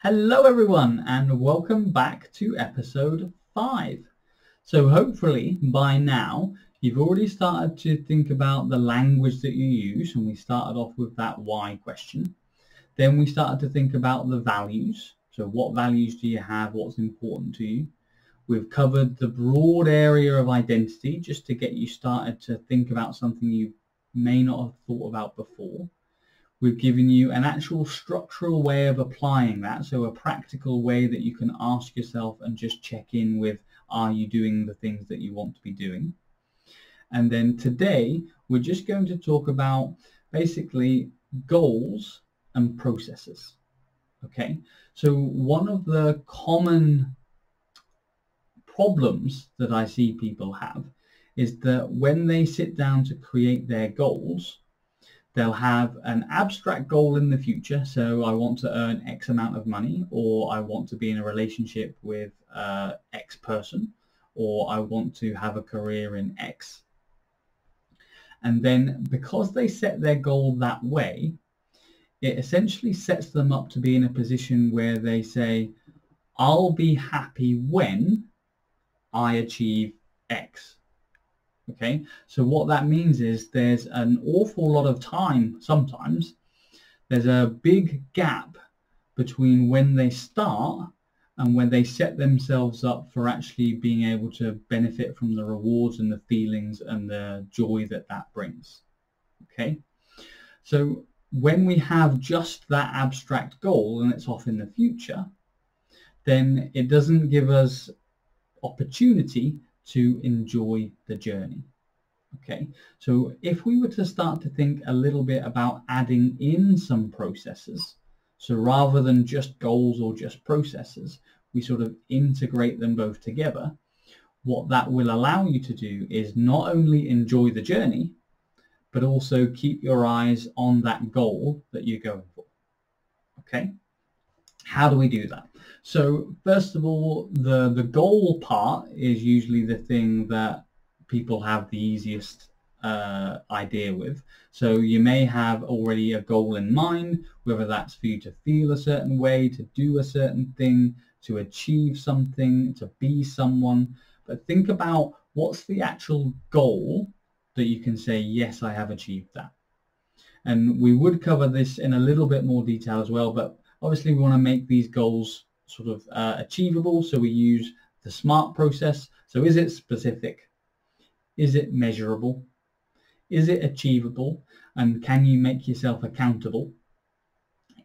Hello everyone and welcome back to episode 5. So hopefully by now you've already started to think about the language that you use, and we started off with that why question. Then we started to think about the values. So what values do you have? What's important to you? We've covered the broad area of identity just to get you started to think about something you may not have thought about before. We've given you an actual structural way of applying that, so a practical way that you can ask yourself and just check in with, are you doing the things that you want to be doing? And then today, we're just going to talk about basically goals and processes. Okay, so one of the common problems that I see people have is that when they sit down to create their goals, they'll have an abstract goal in the future. So I want to earn X amount of money, or I want to be in a relationship with X person, or I want to have a career in X. And then because they set their goal that way, it essentially sets them up to be in a position where they say, I'll be happy when I achieve X. Okay, so what that means is there's an awful lot of time, sometimes there's a big gap between when they start and when they set themselves up for actually being able to benefit from the rewards and the feelings and the joy that that brings. Okay, so when we have just that abstract goal and it's off in the future, then it doesn't give us opportunity to enjoy the journey. Okay, so if we were to start to think a little bit about adding in some processes, so rather than just goals or just processes, we sort of integrate them both together, what that will allow you to do is not only enjoy the journey, but also keep your eyes on that goal that you're going for. Okay, how do we do that? So first of all, the goal part is usually the thing that people have the easiest idea with. So you may have already a goal in mind, whether that's for you to feel a certain way, to do a certain thing, to achieve something, to be someone. But think about what's the actual goal that you can say, yes, I have achieved that. And we would cover this in a little bit more detail as well, but obviously we want to make these goals sort of achievable, so we use the SMART process. So is it specific? Is it measurable? Is it achievable? And can you make yourself accountable?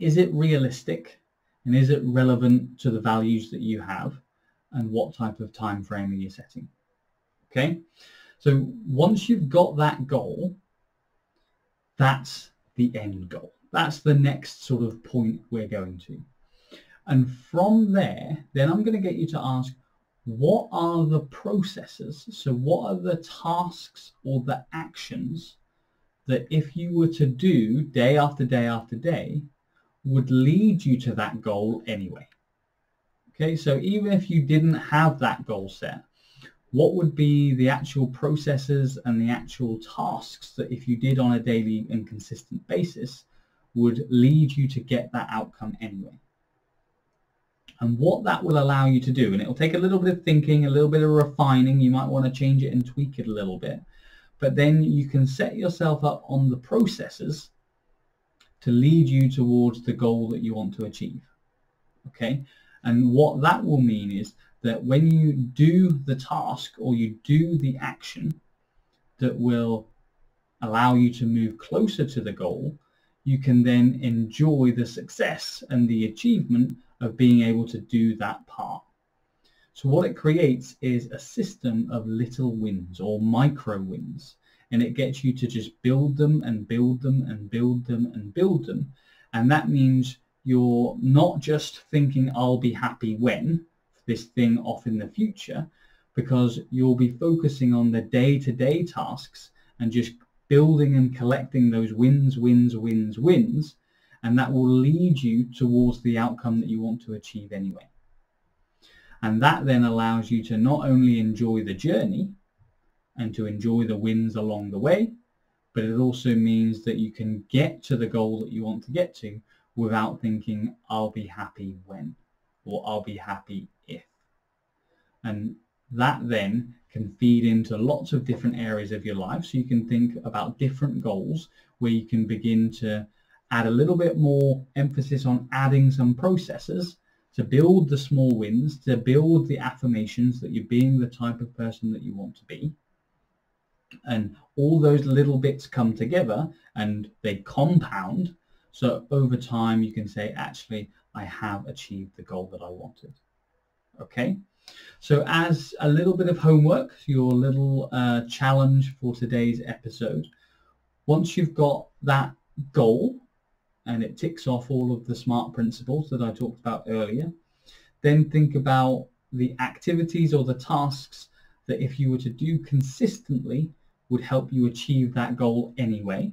Is it realistic? And is it relevant to the values that you have? And what type of time frame are you setting? Okay, so once you've got that goal, that's the end goal. That's the next sort of point we're going to. And from there, then I'm going to get you to ask, what are the processes? So what are the tasks or the actions that if you were to do day after day after day would lead you to that goal anyway? Okay, so even if you didn't have that goal set, what would be the actual processes and the actual tasks that if you did on a daily and consistent basis would lead you to get that outcome anyway? And what that will allow you to do, and it'll take a little bit of thinking, a little bit of refining, you might want to change it and tweak it a little bit, but then you can set yourself up on the processes to lead you towards the goal that you want to achieve. Okay, and what that will mean is that when you do the task or you do the action that will allow you to move closer to the goal, you can then enjoy the success and the achievement of being able to do that part. So what it creates is a system of little wins or micro wins, and it gets you to just build them and build them and build them and build them. And that means you're not just thinking, I'll be happy when this thing off in the future, because you'll be focusing on the day-to-day tasks and just building and collecting those wins, and that will lead you towards the outcome that you want to achieve anyway. And that then allows you to not only enjoy the journey and to enjoy the wins along the way, but it also means that you can get to the goal that you want to get to without thinking, I'll be happy when, or I'll be happy if. And that then can feed into lots of different areas of your life. So you can think about different goals where you can begin to add a little bit more emphasis on adding some processes to build the small wins, to build the affirmations that you're being the type of person that you want to be. And all those little bits come together and they compound. So over time you can say, actually, I have achieved the goal that I wanted. Okay? So as a little bit of homework, your little challenge for today's episode, once you've got that goal and it ticks off all of the SMART principles that I talked about earlier, then think about the activities or the tasks that if you were to do consistently would help you achieve that goal anyway.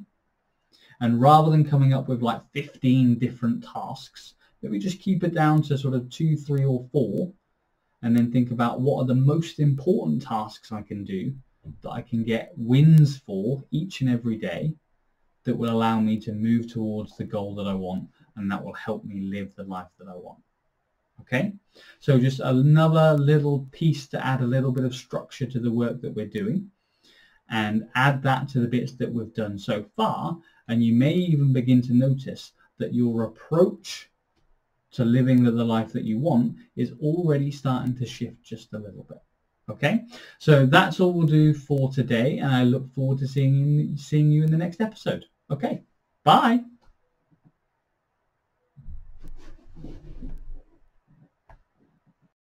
And rather than coming up with like 15 different tasks, maybe just keep it down to sort of 2, 3 or 4, and then think about what are the most important tasks I can do that I can get wins for each and every day that will allow me to move towards the goal that I want, and that will help me live the life that I want. Okay, so just another little piece to add a little bit of structure to the work that we're doing, and add that to the bits that we've done so far, and you may even begin to notice that your approach to living the life that you want is already starting to shift just a little bit. Okay, so that's all we'll do for today, and I look forward to seeing you in the next episode. Okay, bye.